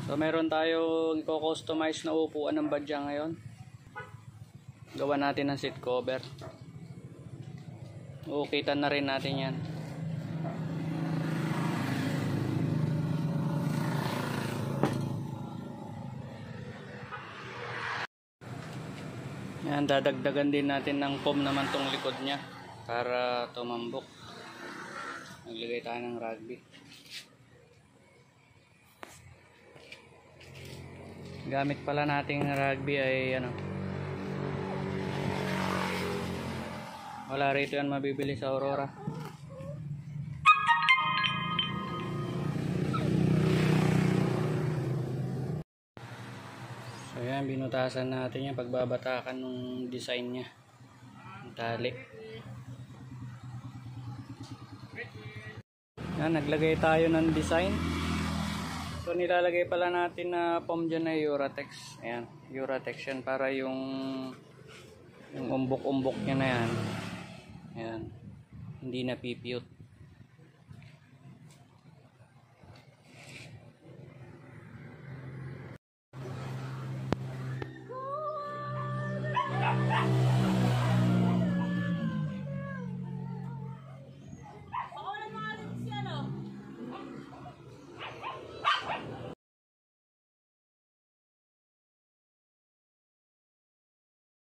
So meron tayong i-customize na upuan ng badya ngayon. Gawa natin ng seat cover. Ukitan na rin natin yan. Yan, dadagdagan din natin ng foam naman tong likod nya para tumambok. Naglagay tayo ng rugby. Gamit pala nating rugby ay ano, wala rito yan mabibili sa Aurora. So yan, binutasan natin yan pagbabatakan ng design nya, ng tali. Yan, naglagay tayo ng design. So nilalagay pala natin na foam dyan na Uratex. Ayan, Uratex yan para yung umbok-umbok nya na yan. Ayan, hindi na pipiyot.